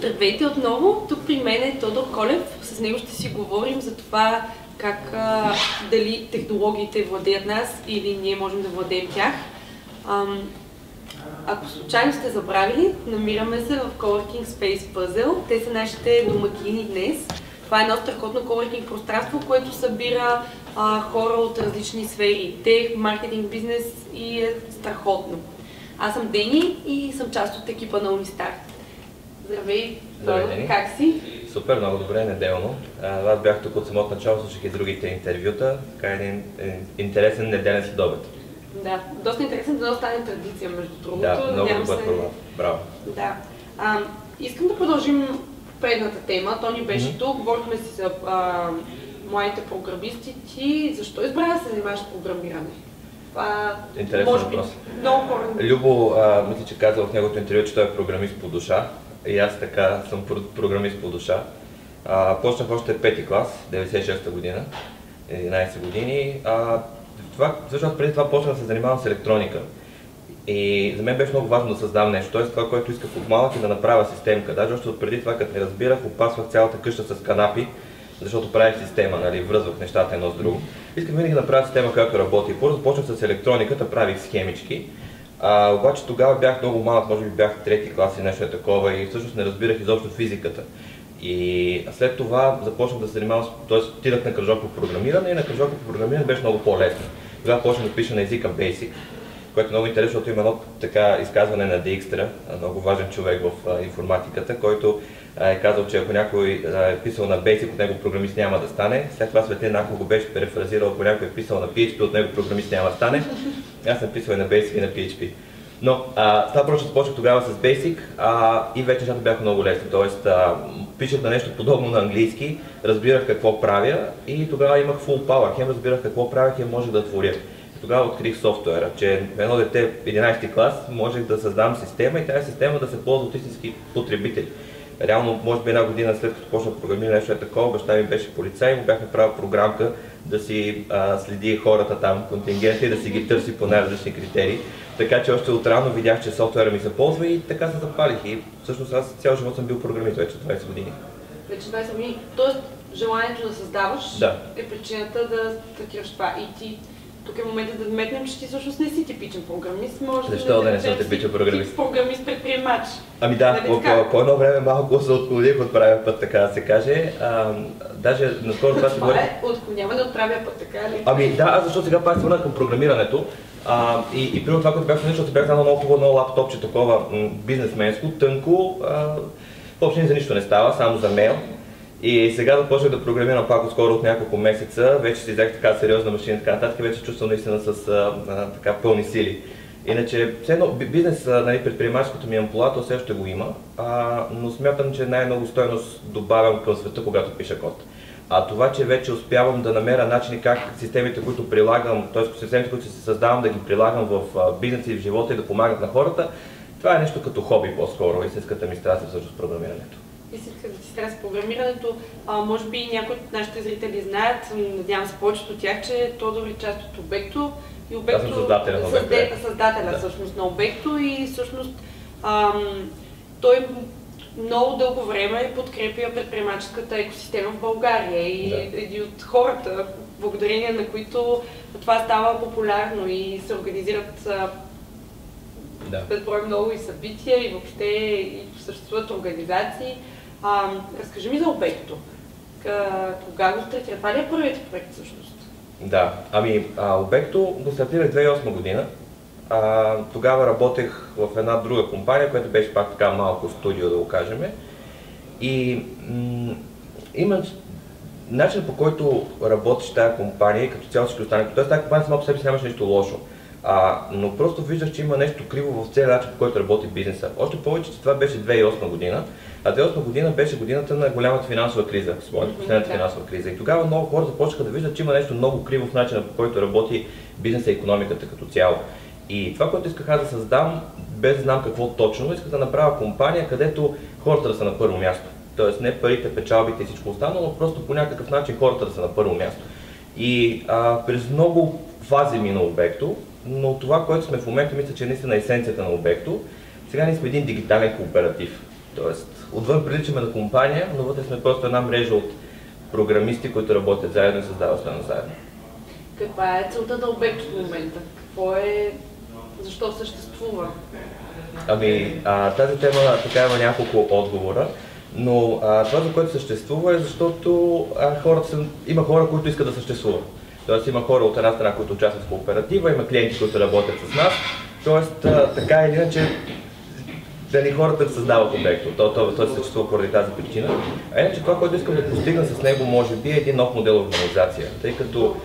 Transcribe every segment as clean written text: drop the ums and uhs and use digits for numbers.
Здравейте отново! Тук при мен е Тодор Колев. С него ще си говорим за това как дали технологиите владеят нас или ние можем да владеем тях. Ако случайно сте забравили, намираме се в Coworking Space Puzzle. Те са нашите домакини днес. Това е едно страхотно coworking пространство, което събира хора от различни сфери. Тех, маркетинг, бизнес и е страхотно. Аз съм Дени и съм част от екипа на Унистарт. Здравей, Дени. Как си? Супер, много добре, неделно. Аз бях тук от самото начало, слушах и другите интервюта. Така един интересен неделен следобед. Да, доста интересен, да стане традиция между другото. Да, много добър формат. Браво. Да. Искам да продължим предната тема. Тони беше тук, говорихме си за младите програмисти. Ти защо избра да се занимаваш с програмиране? Интересен въпрос. Много хора. Любо, мисля, че каза в неговото интервю, че той е програмист по душа. И аз така съм програмист по душа. Почнах още 5-ти клас, 96-та година, 11 години. Всъщност преди това почнах да се занимавам с електроника. И за мен беше много важно да създам нещо. Тоест това, което исках от малък е да направя системка. Даже още от преди това, като не разбирах, опасвах цялата къща с канапи, защото правих система, нали, връзвах нещата едно с друго. Исках винаги да направя система, която работи. Първо започнах с електрониката, правих схемички. Обаче тогава бях много малък, може би бях трети клас и нещо такова и всъщност не разбирах изобщо физиката. И след това започнах да се занимавам, т.е. отидах на кръжок по програмиране и на кръжок по програмиране беше много по-лесно. Тогава почнах да пиша на езика Basic, което е много интересно, защото има едно така изказване на Dijkstra, много важен човек в информатиката, който е казал, че ако някой е писал на Basic, от него програмист няма да стане. След това Светлин Ахов го беше префразирал, ако някой е писал на PHP, от него програмист няма да стане. Аз съм писал и на Basic и на PHP. Но това просто започнах тогава с Basic и вече нещата бяха много лесни. Тоест, пишех на нещо подобно на английски, разбирах какво правя и тогава имах full power. Хем разбирах какво правя, хем можех да творя. Тогава открих софтуера, че едно дете в 11-ти клас можех да създам система и тази система да се ползва от истински потребители. Реално, може би една година след като почнах да програмирам нещо такова, баща ми беше полицай и му бях направил програмка да си следи хората там, контингента и да си ги търси по най-различни критерии. Така че още отрано видях, че софтуера ми се ползва и така се запалих. И всъщност аз цял живот съм бил програмист вече 20 години. Вече 20 години. Тоест, желанието да създаваш е причината да стартираш това. И ти, тук е моментът да вметнем, че ти всъщност не си типичен програмист. Защо да не съм типичен програмист? Програмист предприемач. Ами да, по едно време малко се отклоних от правия път, така да се каже. Даже наскоро това си говори. Това е отклоняване от правия път, така ли? Ами да, защото сега пак се върнах към програмирането. И примерно това, което бях научил, че бях дал много хубаво едно лаптопче, такова бизнесменско, тънко, въобще за нищо не става, само за мейл. И сега започнах да програмирам пак отскоро от няколко месеца, вече си взех така сериозна машина и така нататък и вече чувствам наистина с така пълни сили. Иначе, все едно бизнес, нали, предприемаческото ми амплуа, то все още го има, но смятам, че най-много стойност добавям към света, когато пиша код. Това, че вече успявам да намеря начини как системите, които прилагам, т.е. системите, които се създавам, да ги прилагам в бизнеса и в живота и да помагат на хората, това е нещо като хоби по-скоро, истинската ми страст е всъщност програмирането. Истинската ти страст с програмирането, може би някои от нашите зрители знаят, надявам се повечето от тях, че Тодор е част от Обекто и Обекто... Аз съм създателя на Обекто. Създателя всъщност на Обекто и всъщност той много дълго време подкрепя предприемаческата екосистема в България и един от хората, благодарение на които това става популярно и се организират безброй много и събития и въобще и съществуват организации. Разкажи ми за Обекто. Кога го стартира? Това ли е първият проект всъщност? Да, ами Обекто го стартирах 2008 година. Тогава работех в една друга компания, която беше пак така малко студио, да го кажем. И има начин, по който работиш тази компания и като цяло всички останали. Тоест тази компания сама по себе си нямаше нищо лошо. Но просто виждаш, че има нещо криво в целия начин, по който работи бизнеса. Още повече, че това беше 2008 година. 2008 година беше годината на голямата финансова криза, последната финансова криза. И тогава много хора започнаха да виждат, че има нещо много криво в начина, по който работи бизнеса и икономиката като цяло. И това, което исках да създам, без да знам какво точно, исках да направя компания, където хората да са на първо място. Тоест не парите, печалбите и всичко останало, но просто по някакъв начин хората да са на първо място. И през много фази мина Обекто, но това, което сме в момента, мисля, че е наистина есенцията на Обекто. Сега ние сме един дигитален кооператив. Тоест, отвън приличаме на компания, но вътре сме просто една мрежа от програмисти, които работят заедно и създават стойност заедно. Каква е целта на обект в момента? Защо съществува? Тази тема така има няколко отговора, но това, за което съществува, е защото има хора, които искат да съществуват. Тоест има хора от една страна, които участват в кооператива, има клиенти, които работят с нас. Тоест, така или иначе, хората създават обекта. Той съществува поради тази причина. А иначе това, което искам да постигна с него, може би е един нов модел организация. Тъй като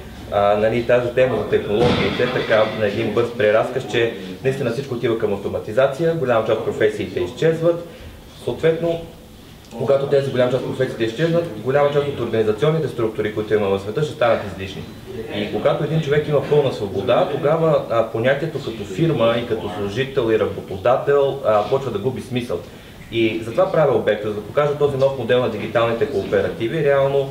тази тема за технологиите така на един бърз преразказ, че наистина всичко отива към автоматизация, голяма част от професиите изчезват. Съответно, когато тези голяма част от професиите изчезнат, голяма част от организационните структури, които има в света, ще станат излишни. И когато един човек има пълна свобода, тогава понятието като фирма и като служител и работодател почва да губи смисъл. И затова правя обекта, за да покажа този нов модел на дигиталните кооперативи. Реално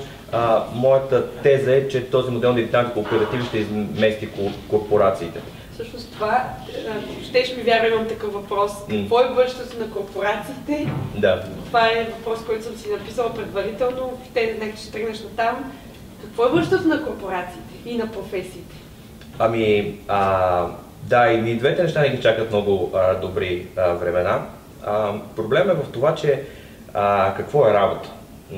моята теза е, че този модел на дигиталните кооперативи ще измести корпорациите. Всъщност това, ще ми вярвам, имам такъв въпрос. Какво е бъдещето на корпорациите? Да. Това е въпрос, който съм си написала предварително. Нека ще тръгнеш на там. Какво е бъдещето на корпорациите и на професиите? Да, и двете неща не ги чакат много добри времена. Проблемът е в това, че какво е работа?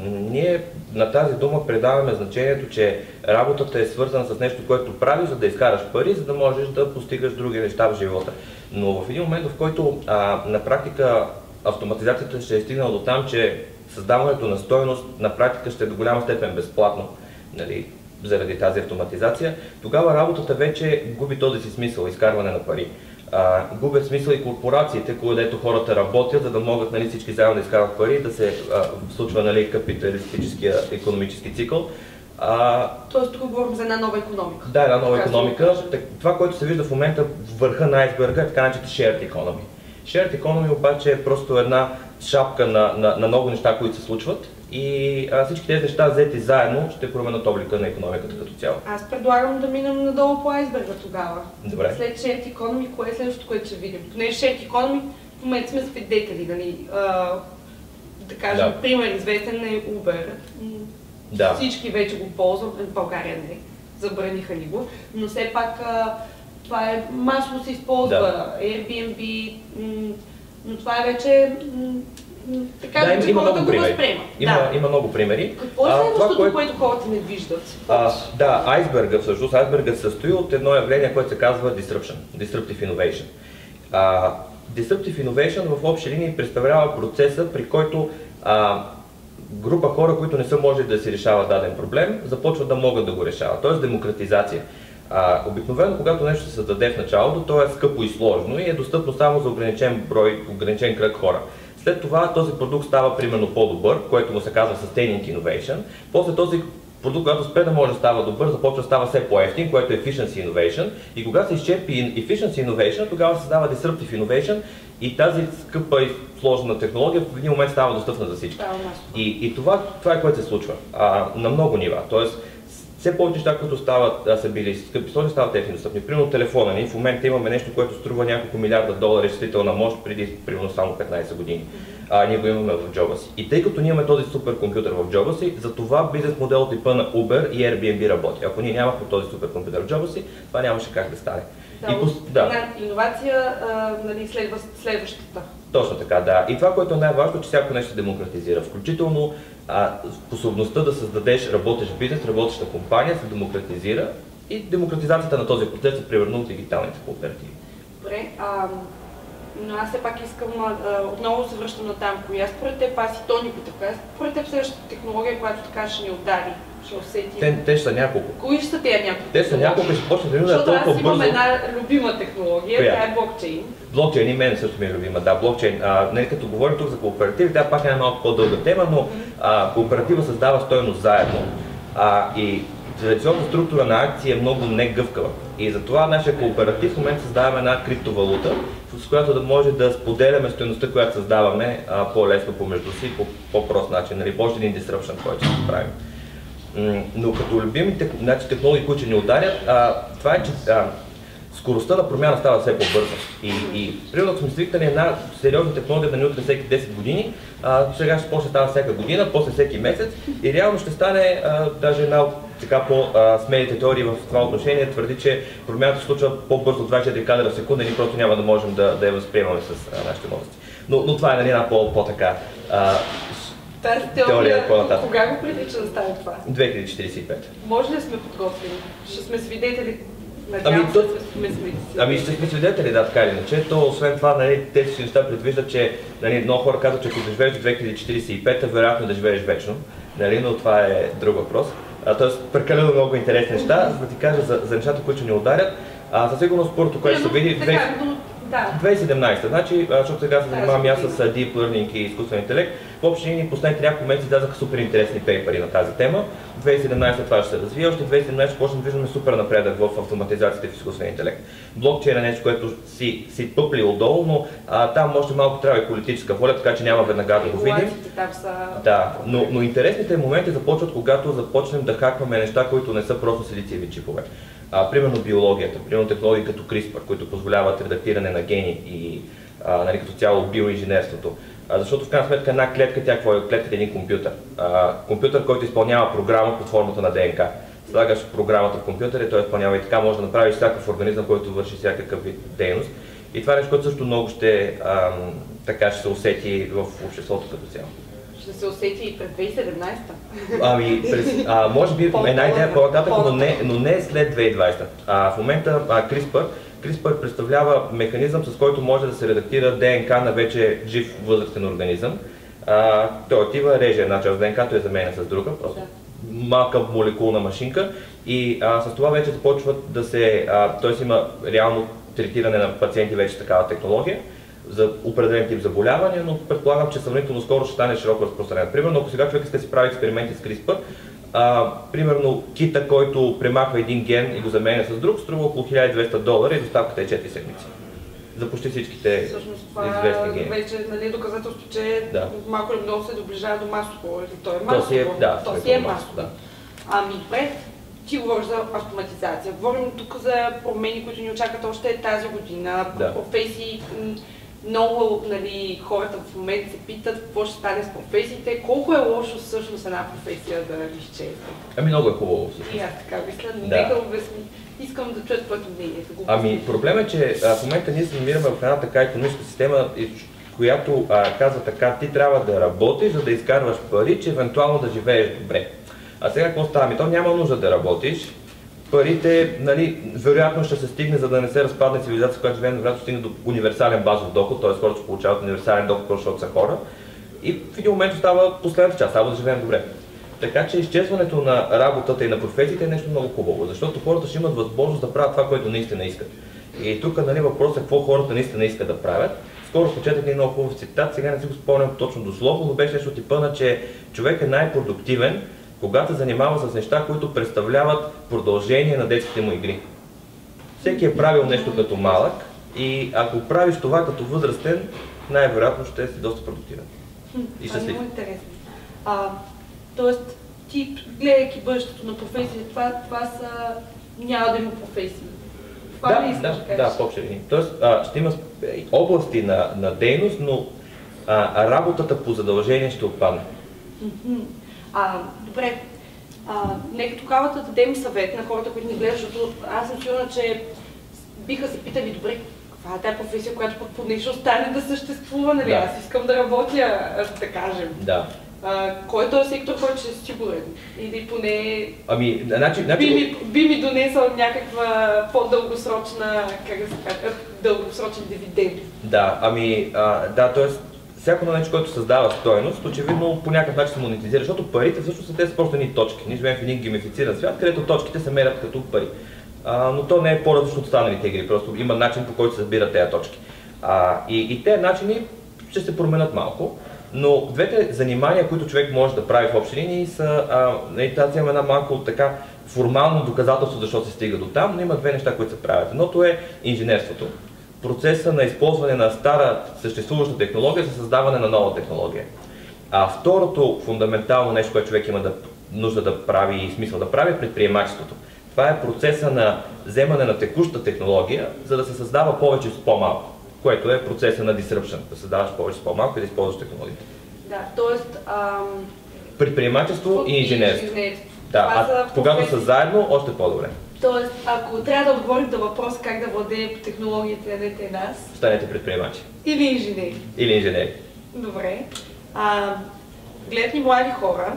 Ние на тази дума предаваме значението, че работата е свързана с нещо, което правиш, за да изкараш пари, за да можеш да постигаш други неща в живота. Но в един момент, в който на практика автоматизацията ще е стигнала до там, че създаването на стойност на практика ще е до голяма степен безплатно, нали, заради тази автоматизация, тогава работата вече губи този си смисъл, изкарване на пари. Губят смисъл и корпорациите, където хората работят, за да могат, нали, всички заедно да изкарват пари, да се случва, нали, капиталистическия икономически цикъл. Тоест, тук говорим за една нова икономика. Да, една нова икономика. Това, което се вижда в момента в върха на айсберга, е така наречената shared economy. Shared economy обаче е просто една шапка на много неща, които се случват. И всички тези неща, взети заедно, ще променят облика на икономиката като цяло. Аз предлагам да минем надолу по айсберга тогава. Добре. След shared economy, кое е следващото, което ще видим? Поне shared economy, в момента сме свидетели, нали? Да кажем, пример известен е Uber. Да. Всички вече го ползват, в България не, забраниха ни го, но все пак това е масово се използва, Airbnb, но това е вече така, че хората го възприемат. Има много примери. Какво е следващото, което хората не виждат? Айсберга всъщност, се състои от едно явление, което се казва disruption, disruptive innovation. Disruptive innovation в общи линии представлява процеса, при който група хора, които не са можели да си решават даден проблем, започват да могат да го решават, т.е. демократизация. Обикновено, когато нещо се създаде в началото, то е скъпо и сложно и е достъпно само за ограничен кръг хора. След това този продукт става примерно по-добър, което му се казва Sustaining Innovation. После този продукт, когато спре да може да става добър, започва да става все по-евтин, което е Efficiency Innovation. И когато се изчерпи Efficiency Innovation, тогава се създава Disruptive Innovation и тази скъпа и сложна технология в един момент става достъпна за всички. И това е, което се случва на много нива. Тоест, все повече неща, които са били скъпи, сложни, стават ефтини достъпни. Примерно телефона ни. В момента имаме нещо, което струва няколко милиарда долара изчислителна мощ преди примерно само 15 години. Ние го имаме в джоба си. И тъй като ние имаме този суперкомпютър в джоба си, за това бизнес модел типа на Uber и Airbnb работи. Ако ние нямахме този суперкомпютър в джоба си, това нямаше как да стане. Иновация, нали, следващата. Точно така, да. И това, което е най-важно, че всяко нещо се демократизира. Включително способността да създадеш работещ бизнес, работеща компания се демократизира и демократизацията на този процес е примерно в дигиталните кооперативи. Добре, но аз все пак искам отново се връщам на там, коя според теб, аз и Тони пита, коя според теб следващата технология, която така ще ни удари, ще усети? Те са няколко. Кои ще са тези няколко? Те са няколко, ще почнат да минат толкова бързо. Защото аз имам една любима технология, тя е блокчейн. Блокчейн и мен също ми е любима, да, блокчейн. Като говорим тук за кооперативи, тя пак е една малко по-дълга тема, но кооператива създава стойност заедно. И традиционната структура на акции е много негъвкава. И затова нашия кооператив в момента създаваме една криптовалута, с която да може да споделяме стойността, която създаваме по-лесно помежду си, по по-прост начин, нали, още един disruption, който ще правим. Но като любимите технологии, които ни ударят, това е, че скоростта на промяна става все по-бърза. И примерно, ако сме свикнали една сериозна технология да ни утре всеки 10 години, сега ще почне става всяка година, после всеки месец и реално ще стане даже една от така по-смелите теории в това отношение твърди, че промяната се случва по-бързо от 24 кадра в секунда и ние просто няма да можем да я възприемаме с нашите мозъци. Но това е една по-така тази теория по-нататък. Кога го прилича да стане това? 2045. Може ли сме подготвени? Ще сме свидетели? Надявам се, сме свидетели. Ще сме свидетели, да, така или иначе. То, освен това, тези си неща предвиждат, че много хора казват, че ако да живееш до 2045, вероятно да живееш вечно. Но това е друг въпрос. Тоест, прекалено много интересни неща, за да ти кажа за нещата, които ни ударят. Със сигурност първото, което ще се види 2017, значи, защото сега се занимавам аз с Deep Learning и изкуствен интелект. В общи линии последните няколко месеца излязаха супер интересни пейпери на тази тема. 2017 това ще се развие, още 2017 ще почнем да виждаме супер напредък в автоматизацията и в изкуствен интелект. Блокчейн е нещо, което си пъпли отдолу, но там може малко трябва и политическа воля, така че няма веднага да го видим. Да, но интересните моменти започват, когато започнем да хакваме неща, които не са просто силициеви чипове. Примерно биологията, примерно технологии като CRISPR, които позволяват редактиране на гени и като цяло биоинженерството. Защото в крайна сметка една клетка, клетката е един компютър. Компютър, който изпълнява програма под формата на ДНК. Слагаш програмата в компютър и той изпълнява и така може да направиш всякакъв организъм, който върши всякакъв вид дейност. И това е нещо, което също много ще се усети в обществото като цяло. Ще се усети и пред 2017? Може би една идея по-нататък, но не след 2020. В момента CRISPR представлява механизъм, с който може да се редактира ДНК на вече жив възрастен организъм. Той отива, реже една част от ДНК, той е заменя с друга, просто малка молекулна машинка и с това вече започват да се, т.е. има реално третиране на пациенти вече с такава технология за определен тип заболявания, но предполагам, че сравнително скоро ще стане широко разпространен. Примерно, ако сега човек иска да си прави експерименти с CRISPR, примерно кита, който премахва един ген и го заменя с друг, струва около $1200 и доставката е 4 седмици. За почти всичките известни гени. Вече доказателство, че малко или много се доближава до масово. То е масово. Да. Добре, ти говориш за автоматизация. Говорим тук за промени, които ни очакват още тази година. Професии. Много хората в момента се питат какво ще стане с професиите. Колко е лошо всъщност една професия да изчезне? Много е хубаво всъщност. И аз така мисля, нека обясни. Искам да чуя твоето мнение. Проблемът е, че в момента ние се намираме в една така икономическа система, която казва така, ти трябва да работиш, за да изкарваш пари, че евентуално да живееш добре. А сега какво става? То няма нужда да работиш. Парите, вероятно ще се стигне, за да не се разпадне цивилизация, която живеем, вероятно стигне до универсален базов доход, т.е. хората ще получават универсален доход, защото са хора. И в един момент остава последната част, само да живеем добре. Така че изчезването на работата и на професиите е нещо много хубаво, защото хората ще имат възможност да правят това, което наистина искат. И тук въпросът е какво хората наистина искат да правят. Скоро прочетах един много хубав цитат, сега не си го спомням точно дословно, но беше нещо типа на, че човек е най-продуктивен, когато се занимава с неща, които представляват продължение на детските му игри. Всеки е правил нещо като малък и ако правиш това като възрастен, най-вероятно ще си доста продуктивен. И щастлив. Много интересно. Тоест, ти, гледайки бъдещето на професия, това са... няма да има професии. Това ли искаш да кажеш? Да, по-общи линии. Тоест, ще има области на дейност, но работата по задължение ще отпадне. Добре, нека тогава да дадем съвет на хората, които ни гледат, защото аз съм сигурна, че биха се питали, добре, каква е тази професия, която поне ще остане да съществува, нали? Аз искам да работя, да кажем. Да. Кой е този сектор, който ще е сигурен? Или поне би ми донесъл някаква по-дългосрочна, дългосрочен дивиденд? Т.е. всяко нещо, което създава стойност, очевидно по някакъв начин се монетизира, защото парите всъщност са просто едни точки. Ние живеем в един геймифициран свят, където точките се мерят като пари. Но то не е по-различно от останалите игри, просто има начин, по който се събират тези точки. И тези начини ще се променят малко, но двете занимания, които човек може да прави в общи линии са, тази има една малко така формално доказателство, защо се стига до там, но има две неща, които се правят. Едното е инженерството. Процеса на използване на стара съществуваща технология за създаване на нова технология. Второто фундаментално нещо, което човек има нужда да прави и смисъл да прави, е предприемачеството. Това е процеса на вземане на текуща технология, за да се създава повече с по-малко, което е процеса на disruption, да създаваш повече с по-малко и да използваш технологията. Да, т.е. Предприемачество и инженерство. Да, когато са заедно, още по-добре. Тоест, ако трябва да отговорим на въпрос как да владее технологията на дете нас... Станете предприемачи. Или инженери. Или инженери. Добре. Гледат ни млади хора.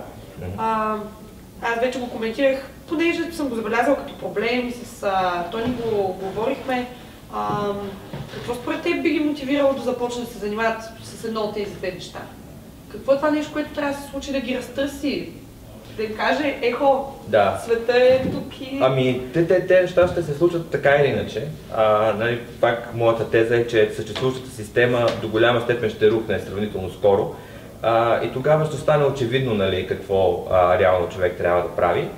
Аз вече го коментирах, понеже съм го забелязала като проблем и с Тони го говорихме. Какво според теб би ги мотивирало да започнат да се занимават с едно от тези две неща? Какво е това нещо, което трябва да се случи да ги разтърси? Да им каже, ехо, да. Света е тук и... Ами, те неща ще се случат така или иначе. Нали, пак моята теза е, че съществуващата система до голяма степен ще рухне сравнително скоро. И тогава ще стане очевидно, нали, какво реално човек трябва да прави.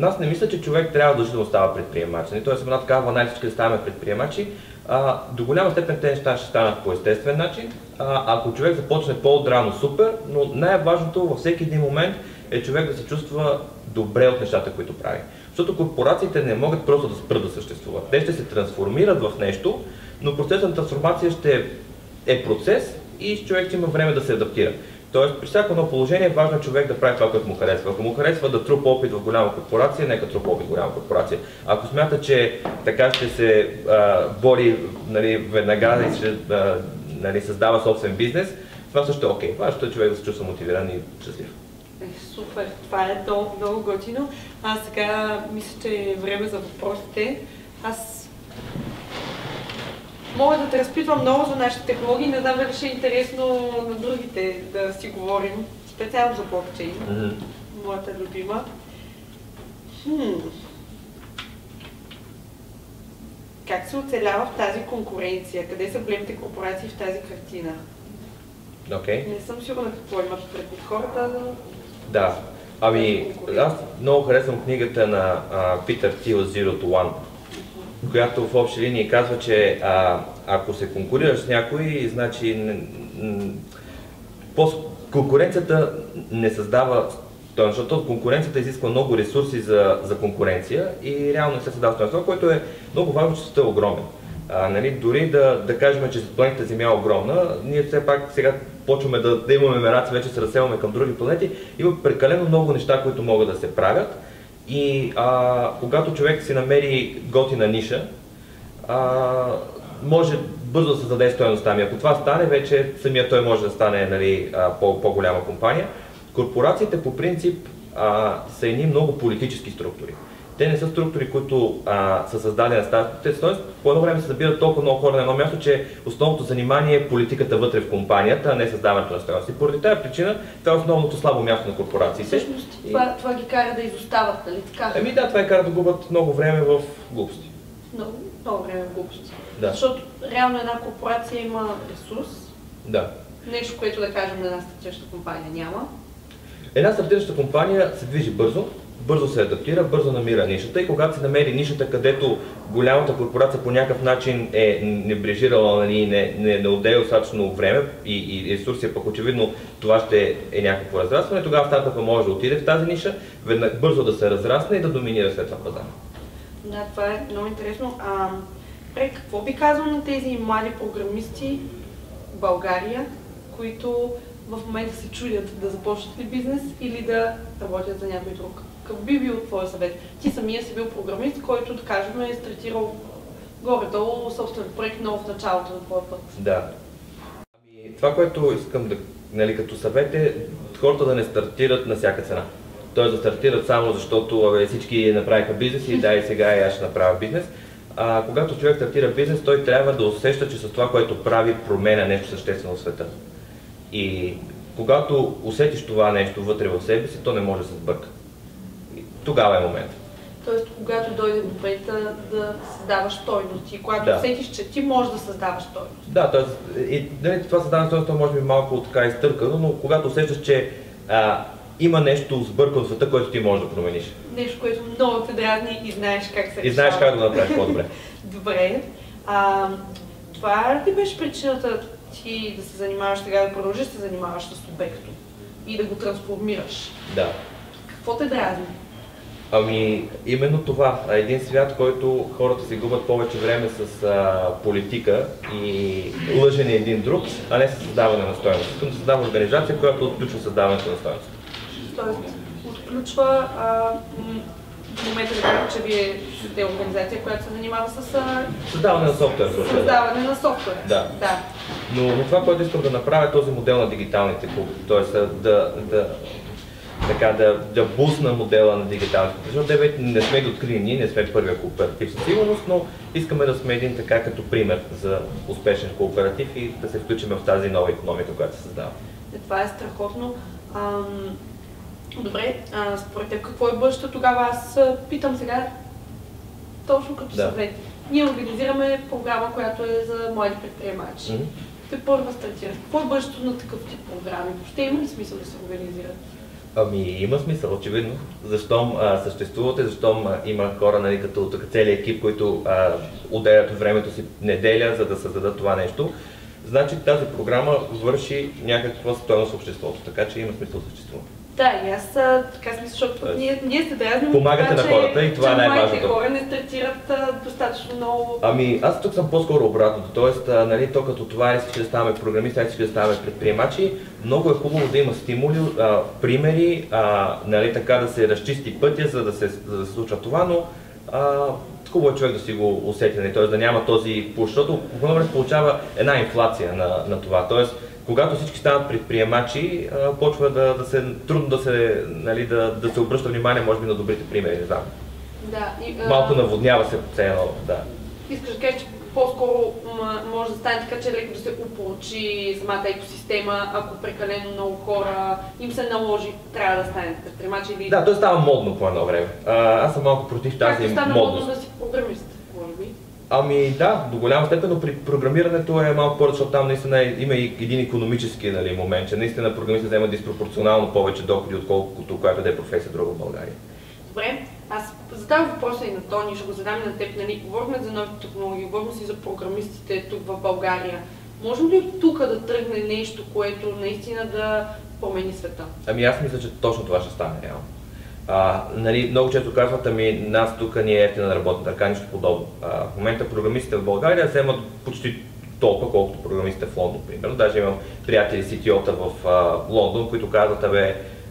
Аз не мисля, че човек трябва да остава предприемач. Тоест, една такава вълна, всички да ставаме предприемачи. До голяма степен тези неща ще станат по естествен начин. Ако човек започне по-отрано, супер, но най-важното във всеки един момент е човек да се чувства добре от нещата, които прави. Защото корпорациите не могат просто да спрат да съществуват. Те ще се трансформират в нещо, но процесът на трансформация ще е процес и човек ще има време да се адаптира. Тоест, при всяко едно положение е важно човек да прави това, което му харесва. Ако му харесва да трупа опит в голяма корпорация, нека трупа опит в голяма корпорация. Ако смята, че така ще се бори, нали, веднага и ще нали, създава собствен бизнес, това също е окей. Важното е човек да се чувства мотивиран и щастлив. Супер, това е много готино. Аз сега мисля, че е време за въпросите. Аз мога да те разпитвам много за нашите технологии, не знам дали ще е интересно на другите да си говорим, специално за блокчейн, моята любима. Как се оцелява в тази конкуренция? Къде са големите корпорации в тази картина? Не съм сигурна какво имат предвид хората. Да. Ами, аз много харесвам книгата на Питър Thiel Zero to One, която в общи линии казва, че ако се конкурираш с някой, значи конкуренцията не създава, защото конкуренцията изисква много ресурси за конкуренция и реално не се създава стойност, което е много важно, че света е огромен. Нали, дори да кажем, че планетата Земя е огромна, ние все пак сега почваме да имаме мераци, вече се разселваме към други планети, има прекалено много неща, които могат да се правят. И когато човек си намери готина ниша, може бързо да се зададе стойността. Ами ако това стане, вече самия той може да стане, нали, по-голяма компания. Корпорациите по принцип са едни много политически структури. Те не са структури, които са създадени на старите. Тоест, по едно време се събират толкова много хора на едно място, че основното занимание е политиката вътре в компанията, а не създаването на стойност. И поради тази причина, това е основното слабо място на корпорациите. Всъщност, това ги кара да изостават, нали така? Ами да, това е кара да губят много време в глупости. Много време в глупости. Да. Защото реално една корпорация има ресурс. Да. Нещо, което да кажем на една стартираща компания няма. Една стартираща компания се движи бързо се адаптира, бързо намира нишата и когато се намери нишата, където голямата корпорация по някакъв начин е небрежирала и не отделя достатъчно време и ресурси, пък очевидно това ще е някакво разрастване, тогава стартъпът може да отиде в тази ниша, бързо да се разрасне и да доминира след това пазара. Да, това е много интересно. Какво би казал на тези млади програмисти в България, които в момента се чудят да започнат ли бизнес или да работят за някой друг? Какъв би бил твой съвет? Ти самия си бил програмист, който, да кажем, е стартирал горе-долу собствен проект много в началото на твоя път. Да. Това, което искам да, нали, като съвет е хората да не стартират на всяка цена. Тоест да стартират само защото всички направиха бизнес и дай сега и аз ще направя бизнес. Когато човек стартира бизнес, той трябва да усеща, че с това, което прави, променя нещо съществено в света. И когато усетиш това нещо вътре в себе си, то не може да се сбърка. Тогава е момент. Тоест, когато дойде момента да създаваш стойност и когато усетиш, че ти можеш да създаваш стойност. Да, т.е. това създаване стойност може би малко така изтъркано, но когато усещаш, че има нещо сбъркано в света, което ти можеш да промениш. Нещо, което много те дразни и знаеш как се решава. И знаеш как да направиш по-добре. Добре. Това ли беше причината ти да се занимаваш сега, да продължиш да се занимаваш с обекто и да го трансформираш? Да. Какво те дразни? Ами, именно това. Един свят, който хората си губят повече време с политика и лъжене един друг, а не с създаване на стойност. Искам да създава организация, която отключва създаването на стойност. Тоест, отключва в момента да кажа, че вие сте организация, която се занимава с създаване на софтуер. Създаване на софтуер. Да. Но това, което искам да направя, е този модел на дигиталните клуби. Тоест да бусна модела на дигиталните клуби. Защото вече не сме ги открили ние, не сме първия кооператив със сигурност, но искаме да сме един така като пример за успешен кооператив и да се включим в тази нова икономика, която се създава. Това е страхотно. Добре, според теб какво е бъдещето тогава? Аз питам сега, точно като съвет. Ние организираме програма, която е за млади предприемачи. Те първа стартират. Какво е бъдещето на такъв тип програми? Въобще има ли смисъл да се организират? Ами има смисъл, очевидно. Защом съществувате, защом има хора, нали, като целият екип, които отделят времето си неделя, за да създадат това нещо. Значи тази програма върши някаква стойност в обществото, така че има смисъл да съществува. Да, и аз така смисъл, защото ние се дразним. Помагате на хората и това е най-важното. Младите хора не стартират достатъчно много. Ами аз тук съм по-скоро обратното, т.е. нали, то като това е всички да ставаме програмисти, всички да ставаме предприемачи, много е хубаво да има стимули, примери, нали, така да се разчисти пътя, за да се случва това, но хубаво е човек да си го усети, нали, т.е. да няма този пуш, защото по време се получава една инфлация на това, т.е. когато всички станат предприемачи, почва трудно да се обръща внимание, може би, на добрите примери, не знам. Малко наводнява се все едно, да. Искаш да кажеш, че по-скоро може да стане така, че леко да се опорочи самата екосистема, ако прекалено много хора им се наложи, трябва да станат предприемачи или... Да, то става модно по едно време. Аз съм малко против тази модност. Как стана модно да си програмист, може би? Ами да, до голяма степен, но при програмирането е малко по-различно, защото там наистина има и един икономически момент, че наистина програмистите вземат диспропорционално повече доходи, отколкото която да е професия друга в България. Добре, аз задавам въпроса и на Тони, ще го задам и на теб. Нали, говорим за новите технологии, говорим си за програмистите тук в България. Можем ли тук да тръгне нещо, което наистина да промени света? Ами аз мисля, че точно това ще стане реално. Нали, много често казват, ами нас тук ни е ефтина работна ръка, нищо подобно. В момента програмистите в България вземат почти толкова, колкото програмистите в Лондон, примерно. Даже имам приятели CTO-та в Лондон, които казват,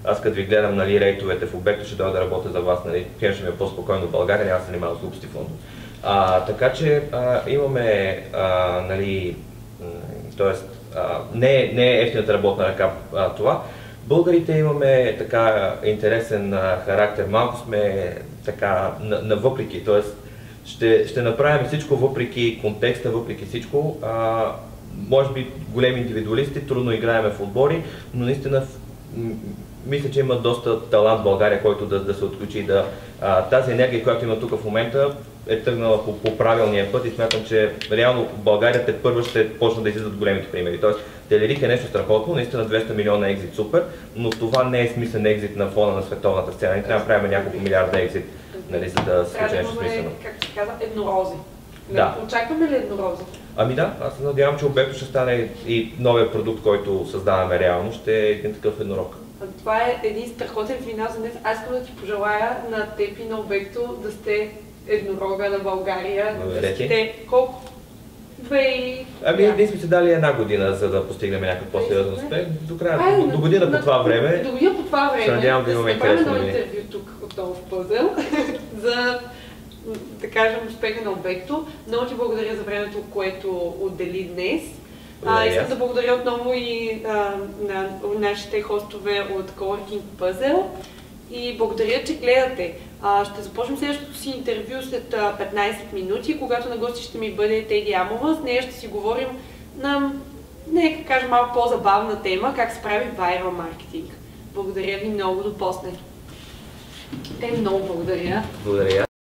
аз като ви гледам, нали, рейтовете в обекта, ще дойда да работя за вас, нали, хем ще ми е по-спокойно в България, няма да се занимавам с глупости в Лондон. Така че имаме, нали, т.е. не е ефтината работна ръка това. Българите имаме така интересен характер, малко сме така навъпреки, т.е. ще направим всичко въпреки контекста, въпреки всичко. Може би големи индивидуалисти, трудно играеме в отбори, но наистина мисля, че има доста талант в България, който да се отключи. Тази енергия, която има тук в момента, е тръгнала по правилния път и смятам, че реално в България първо ще почна да излизат големите примери. Тоест, Телерик е нещо страхотно, наистина 200 милиона екзит супер, но това не е смислен екзит на фона на световната сцена. Ние трябва да правим няколко милиарда екзит, нали, за да се случи нещо смислено. Както се казва, еднорози. Да. Очакваме ли еднорози? Ами да, аз се надявам, че обекто ще стане и новия продукт, който създаваме реално, ще е един такъв еднорог. Това е един страхотен финал за днес. Аз искам да ти пожелая на теб и на обекто да сте еднорога на България. Колко? Ние сме се дали една година, за да постигнем някакъв по-сериозен успех. До година по това време. До година по това време. Се надявам да имаме интересни новини. Да интервю тук отново в Пъзел за, да кажем, успеха на обекто. Много ти благодаря за времето, което отдели днес. Искам да благодаря отново и на нашите хостове от Coworking Puzzle и благодаря, че гледате. Ще започнем следващото си интервю след 15 минути, когато на гости ще ми бъде Теди Амова. С нея ще си говорим на, нека кажем, малко по-забавна тема, как се прави viral маркетинг. Благодаря ви много, до после. Много благодаря. Благодаря.